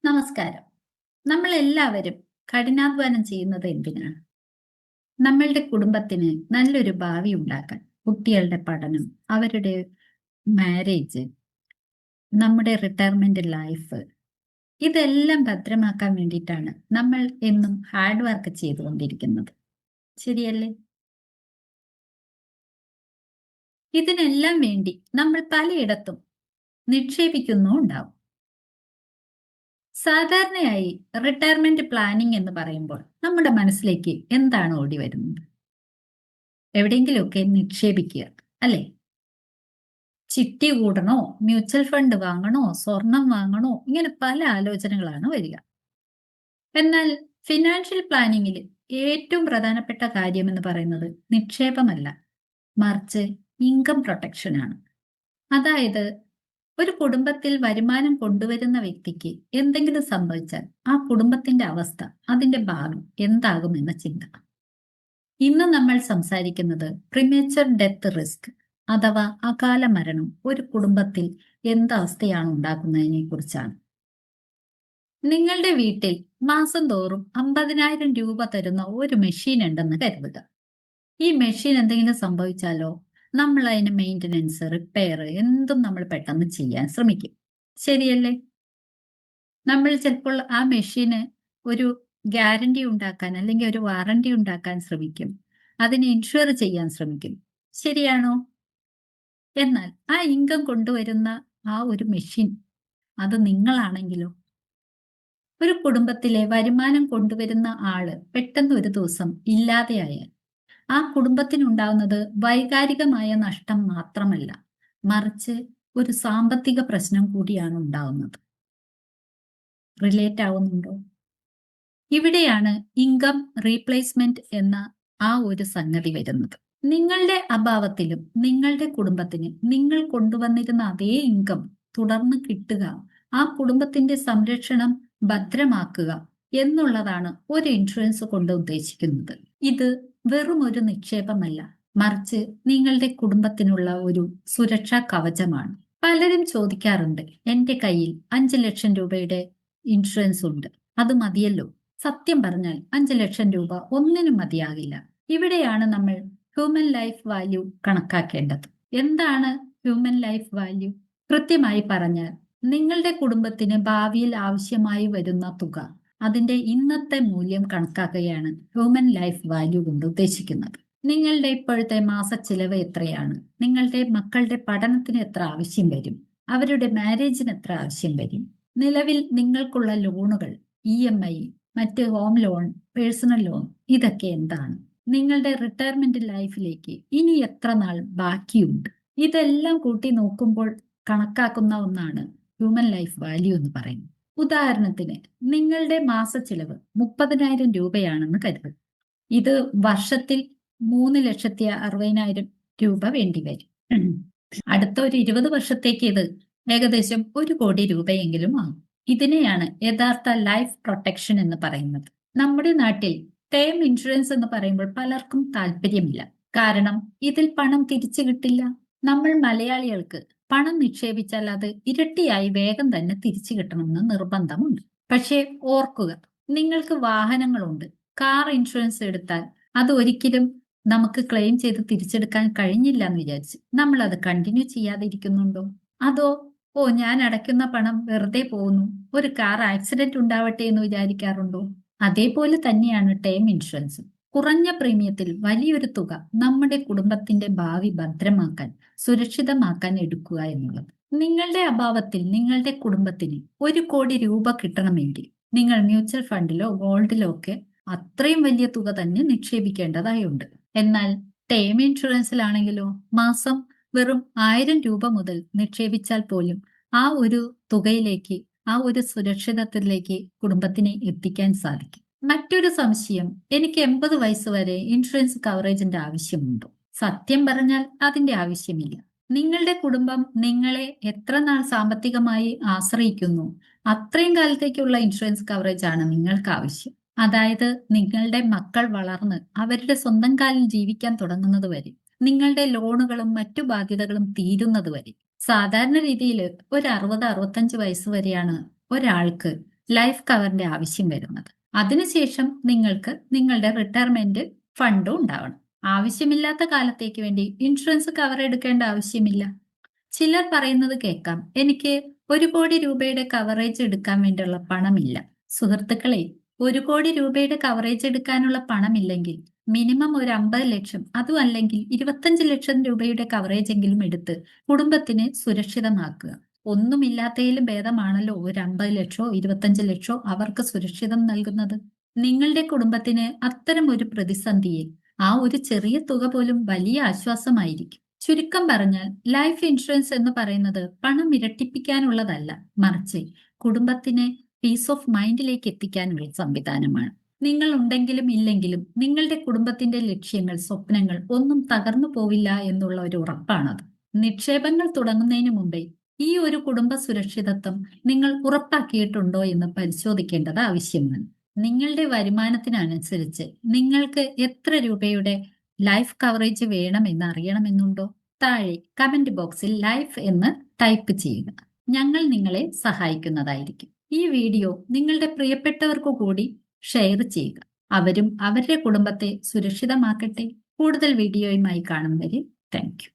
നമസ്കാരം. നമ്മൾ എല്ലാവരും കഠിനാധ്വാനം ചെയ്യുന്നത് എന്തിനാണ്? നമ്മളുടെ കുടുംബത്തിന് നല്ലൊരു ഭാവി ഉണ്ടാക്കാൻ, കുട്ടികളുടെ പഠനം, അവരുടെ മാരേജ്, നമ്മുടെ റിട്ടയർമെന്റ് ലൈഫ് ഇതെല്ലാം ഭദ്രമാക്കാൻ വേണ്ടിയിട്ടാണ് നമ്മൾ എന്നും ഹാർഡ് വർക്ക് ചെയ്തുകൊണ്ടിരിക്കുന്നത്. ശരിയല്ലേ? ഇതിനെല്ലാം വേണ്ടി നമ്മൾ പലയിടത്തും നിക്ഷേപിക്കുന്നുണ്ടാവും. സാധാരണയായി റിട്ടയർമെന്റ് പ്ലാനിംഗ് എന്ന് പറയുമ്പോൾ നമ്മുടെ മനസ്സിലേക്ക് എന്താണ് ഓടി വരുന്നത്? എവിടെയെങ്കിലുമൊക്കെ നിക്ഷേപിക്കുക, അല്ലേ? ചിട്ടി കൂടണോ, മ്യൂച്വൽ ഫണ്ട് വാങ്ങണോ, സ്വർണം വാങ്ങണോ, ഇങ്ങനെ പല ആലോചനകളാണ് വരിക. എന്നാൽ ഫിനാൻഷ്യൽ പ്ലാനിങ്ങിൽ ഏറ്റവും പ്രധാനപ്പെട്ട കാര്യം എന്ന് പറയുന്നത് നിക്ഷേപമല്ല, മറിച്ച് ഇൻകം പ്രൊട്ടക്ഷൻ ആണ്. അതായത് ഒരു കുടുംബത്തിൽ വരുമാനം കൊണ്ടുവരുന്ന വ്യക്തിക്ക് എന്തെങ്കിലും സംഭവിച്ചാൽ ആ കുടുംബത്തിന്റെ അവസ്ഥ, അതിന്റെ ഭാവി എന്താകുമെന്ന ചിന്ത. ഇന്ന് നമ്മൾ സംസാരിക്കുന്നത് പ്രിമേച്ചർ ഡെത്ത് റിസ്ക് അഥവാ അകാല മരണം ഒരു കുടുംബത്തിൽ എന്തവസ്ഥയാണ് ഉണ്ടാക്കുന്നതിനെ കുറിച്ചാണ്. നിങ്ങളുടെ വീട്ടിൽ മാസം തോറും 50,000 രൂപ തരുന്ന ഒരു മെഷീൻ ഉണ്ടെന്ന് കരുതുക. ഈ മെഷീൻ എന്തെങ്കിലും സംഭവിച്ചാലോ നമ്മൾ അതിന് മെയിൻ്റനൻസ്, റിപ്പയർ എന്തും നമ്മൾ പെട്ടെന്ന് ചെയ്യാൻ ശ്രമിക്കും. ശരിയല്ലേ? നമ്മൾ ചിലപ്പോൾ ആ മെഷീന് ഒരു ഗ്യാരണ്ടി ഉണ്ടാക്കാൻ അല്ലെങ്കിൽ ഒരു വാറണ്ടി ഉണ്ടാക്കാൻ ശ്രമിക്കും. അതിനെ ഇൻഷുർ ചെയ്യാൻ ശ്രമിക്കും. ശരിയാണോ? എന്നാൽ ആ ഇൻകം കൊണ്ടുവരുന്ന ആ ഒരു മെഷീൻ അത് നിങ്ങളാണെങ്കിലോ? ഒരു കുടുംബത്തിലെ വരുമാനം കൊണ്ടുവരുന്ന ആള് പെട്ടെന്ന് ഒരു ദിവസം ഇല്ലാതെയായാൽ ആ കുടുംബത്തിനുണ്ടാവുന്നത് വൈകാരികമായ നഷ്ടം മാത്രമല്ല, മറിച്ച് ഒരു സാമ്പത്തിക പ്രശ്നം കൂടിയാണ് ഉണ്ടാവുന്നത്. റിലേറ്റ് ആവുന്നുണ്ടോ? ഇവിടെയാണ് ഇൻകം റീപ്ലേസ്മെന്റ് എന്ന ആ ഒരു സംഗതി വരുന്നത്. നിങ്ങളുടെ അഭാവത്തിലും നിങ്ങളുടെ കുടുംബത്തിന് നിങ്ങൾ കൊണ്ടുവന്നിരുന്ന അതേ ഇൻകം തുടർന്ന് കിട്ടുക, ആ കുടുംബത്തിന്റെ സംരക്ഷണം ഭദ്രമാക്കുക എന്നുള്ളതാണ് ഒരു ഇൻഷുറൻസ് കൊണ്ട് ഉദ്ദേശിക്കുന്നത്. ഇത് വെറും ഒരു നിക്ഷേപമല്ല, മറിച്ച് നിങ്ങളുടെ കുടുംബത്തിനുള്ള ഒരു സുരക്ഷാ കവചമാണ്. പലരും ചോദിക്കാറുണ്ട്, എന്റെ കയ്യിൽ 5 ലക്ഷം രൂപയുടെ ഇൻഷുറൻസ് ഉണ്ട്, അത് മതിയല്ലോ? സത്യം പറഞ്ഞാൽ 5 ലക്ഷം രൂപ ഒന്നിനും മതിയാകില്ല. ഇവിടെയാണ് നമ്മൾ ഹ്യൂമൻ ലൈഫ് വാല്യൂ കണക്കാക്കേണ്ടത്. എന്താണ് ഹ്യൂമൻ ലൈഫ് വാല്യൂ? കൃത്യമായി പറഞ്ഞാൽ നിങ്ങളുടെ കുടുംബത്തിന് ഭാവിയിൽ ആവശ്യമായി വരുന്ന തുക, അതിന്റെ ഇന്നത്തെ മൂല്യം കണക്കാക്കുകയാണ് ഹ്യൂമൻ ലൈഫ് വാല്യൂ കൊണ്ട് ഉദ്ദേശിക്കുന്നത്. നിങ്ങളുടെ ഇപ്പോഴത്തെ മാസ ചിലവ് എത്രയാണ്? നിങ്ങളുടെ മക്കളുടെ പഠനത്തിന് എത്ര ആവശ്യം വരും? അവരുടെ മാരേജിന് എത്ര ആവശ്യം വരും? നിലവിൽ നിങ്ങൾക്കുള്ള ലോണുകൾ, EMI, മറ്റ് ഹോം ലോൺ, പേഴ്സണൽ ലോൺ, ഇതൊക്കെ എന്താണ്? നിങ്ങളുടെ റിട്ടയർമെന്റ് ലൈഫിലേക്ക് ഇനി എത്ര നാൾ ബാക്കിയുണ്ട്? ഇതെല്ലാം കൂട്ടി നോക്കുമ്പോൾ കണക്കാക്കുന്ന ഒന്നാണ് ഹ്യൂമൻ ലൈഫ് വാല്യൂ എന്ന് പറയുന്നത്. ഉദാഹരണത്തിന് നിങ്ങളുടെ മാസ ചിലവ് 30,000 രൂപയാണെന്ന് കരുതുക. ഇത് വർഷത്തിൽ 3,60,000 രൂപ വേണ്ടിവരും. അടുത്ത ഒരു 20 വർഷത്തേക്ക് ഇത് ഏകദേശം 1 കോടി രൂപയെങ്കിലും ആകും. ഇതിനെയാണ് യഥാർത്ഥ ലൈഫ് പ്രൊട്ടക്ഷൻ എന്ന് പറയുന്നത്. നമ്മുടെ നാട്ടിൽ ടേം ഇൻഷുറൻസ് എന്ന് പറയുമ്പോൾ പലർക്കും താല്പര്യമില്ല. കാരണം ഇതിൽ പണം തിരിച്ചു കിട്ടില്ല. നമ്മൾ മലയാളികൾക്ക് പണം നിക്ഷേപിച്ചാൽ അത് ഇരട്ടിയായി വേഗം തന്നെ തിരിച്ചു കിട്ടണമെന്ന് നിർബന്ധമുണ്ട്. പക്ഷേ ഓർക്കുക, നിങ്ങൾക്ക് വാഹനങ്ങളുണ്ട്. കാർ ഇൻഷുറൻസ് എടുത്താൽ അത് ഒരിക്കലും നമുക്ക് ക്ലെയിം ചെയ്ത് തിരിച്ചെടുക്കാൻ കഴിഞ്ഞില്ല എന്ന് വിചാരിച്ച് നമ്മൾ അത് കണ്ടിന്യൂ ചെയ്യാതിരിക്കുന്നുണ്ടോ? അതോ ഞാൻ അടയ്ക്കുന്ന പണം വെറുതെ പോകുന്നു, ഒരു കാർ ആക്സിഡന്റ് ഉണ്ടാവട്ടെ എന്ന് വിചാരിക്കാറുണ്ടോ? അതേപോലെ തന്നെയാണ് ടേം ഇൻഷുറൻസ്. കുറഞ്ഞ പ്രീമിയത്തിൽ വലിയൊരു തുക നമ്മുടെ കുടുംബത്തിന്റെ ഭാവി ഭദ്രമാക്കാൻ, സുരക്ഷിതമാക്കാൻ എടുക്കുക എന്നുള്ളത്. നിങ്ങളുടെ അഭാവത്തിൽ നിങ്ങളുടെ കുടുംബത്തിന് 1 കോടി രൂപ കിട്ടണമെങ്കിൽ നിങ്ങൾ മ്യൂച്വൽ ഫണ്ടിലോ ഗോൾഡിലോ ഒക്കെ അത്രയും വലിയ തുക തന്നെ നിക്ഷേപിക്കേണ്ടതായുണ്ട്. എന്നാൽ ടേം ഇൻഷുറൻസിലാണെങ്കിലോ മാസം വെറും 1000 രൂപ മുതൽ നിക്ഷേപിച്ചാൽ പോലും ആ ഒരു തുകയിലേക്ക്, ആ ഒരു സുരക്ഷിതത്വത്തിലേക്ക് കുടുംബത്തിനെ എത്തിക്കാൻ സാധിക്കും. മറ്റൊരു സംശയം, എനിക്ക് 80 വയസ്സ് വരെ ഇൻഷുറൻസ് കവറേജിന്റെ ആവശ്യമുണ്ടോ? സത്യം പറഞ്ഞാൽ അതിന്റെ ആവശ്യമില്ല. നിങ്ങളുടെ കുടുംബം നിങ്ങളെ എത്ര നാൾ സാമ്പത്തികമായി ആശ്രയിക്കുന്നു, അത്രയും കാലത്തേക്കുള്ള ഇൻഷുറൻസ് കവറേജ് ആണ് നിങ്ങൾക്ക് ആവശ്യം. അതായത് നിങ്ങളുടെ മക്കൾ വളർന്ന് അവരുടെ സ്വന്തം കാലിൽ ജീവിക്കാൻ തുടങ്ങുന്നത് വരെ, നിങ്ങളുടെ ലോണുകളും മറ്റു ബാധ്യതകളും തീരുന്നത് വരെ. സാധാരണ രീതിയിൽ ഒരു 60-65 വയസ്സ് വരെയാണ് ഒരാൾക്ക് ലൈഫ് കവറിന്റെ ആവശ്യം വരുന്നത്. അതിനുശേഷം നിങ്ങൾക്ക് നിങ്ങളുടെ റിട്ടയർമെന്റ് ഫണ്ടും ഉണ്ടാവണം. ആവശ്യമില്ലാത്ത കാലത്തേക്ക് വേണ്ടി ഇൻഷുറൻസ് കവർ എടുക്കേണ്ട ആവശ്യമില്ല. ചിലർ പറയുന്നത് കേൾക്കാം, എനിക്ക് 1 കോടി രൂപയുടെ കവറേജ് എടുക്കാൻ വേണ്ടിയുള്ള പണമില്ല. സുഹൃത്തുക്കളെ, 1 കോടി രൂപയുടെ കവറേജ് എടുക്കാനുള്ള പണമില്ലെങ്കിൽ മിനിമം ഒരു 50 ലക്ഷം, അതും അല്ലെങ്കിൽ 25 ലക്ഷം രൂപയുടെ കവറേജ് എങ്കിലും എടുത്ത് കുടുംബത്തിനെ സുരക്ഷിതമാക്കുക. ഒന്നുമില്ലാത്തതിലും ഭേദമാണല്ലോ ഒരു 50 ലക്ഷമോ 25 ലക്ഷമോ അവർക്ക് സുരക്ഷിതം നൽകുന്നത്. നിങ്ങളുടെ കുടുംബത്തിന് അത്തരം ഒരു പ്രതിസന്ധിയിൽ ആ ഒരു ചെറിയ തുക പോലും വലിയ ആശ്വാസമായിരിക്കും. ചുരുക്കം പറഞ്ഞാൽ, ലൈഫ് ഇൻഷുറൻസ് എന്ന് പറയുന്നത് പണം ഇരട്ടിപ്പിക്കാനുള്ളതല്ല, മറിച്ച് കുടുംബത്തിനെ പീസ് ഓഫ് മൈൻഡിലേക്ക് എത്തിക്കാനുള്ള സംവിധാനമാണ്. നിങ്ങൾ ഉണ്ടെങ്കിലും ഇല്ലെങ്കിലും നിങ്ങളുടെ കുടുംബത്തിന്റെ ലക്ഷ്യങ്ങൾ, സ്വപ്നങ്ങൾ ഒന്നും തകർന്നു പോവില്ല എന്നുള്ള ഒരു ഉറപ്പാണത്. നിക്ഷേപങ്ങൾ തുടങ്ങുന്നതിന് മുമ്പേ ഈ ഒരു കുടുംബ സുരക്ഷിതത്വം നിങ്ങൾ ഉറപ്പാക്കിയിട്ടുണ്ടോ എന്ന് പരിശോധിക്കേണ്ടത് ആവശ്യമാണ്. നിങ്ങളുടെ വരുമാനത്തിനനുസരിച്ച് നിങ്ങൾക്ക് എത്ര രൂപയുടെ ലൈഫ് കവറേജ് വേണമെന്ന് അറിയണമെന്നുണ്ടോ? താഴെ കമന്റ് ബോക്സിൽ ലൈഫ് എന്ന് ടൈപ്പ് ചെയ്യുക. ഞങ്ങൾ നിങ്ങളെ സഹായിക്കുന്നതായിരിക്കും. ഈ വീഡിയോ നിങ്ങളുടെ പ്രിയപ്പെട്ടവർക്ക് കൂടി ഷെയർ ചെയ്യുക. അവരും അവരുടെ കുടുംബത്തെ സുരക്ഷിതമാക്കട്ടെ. കൂടുതൽ വീഡിയോയുമായി കാണും വരെ താങ്ക് യു.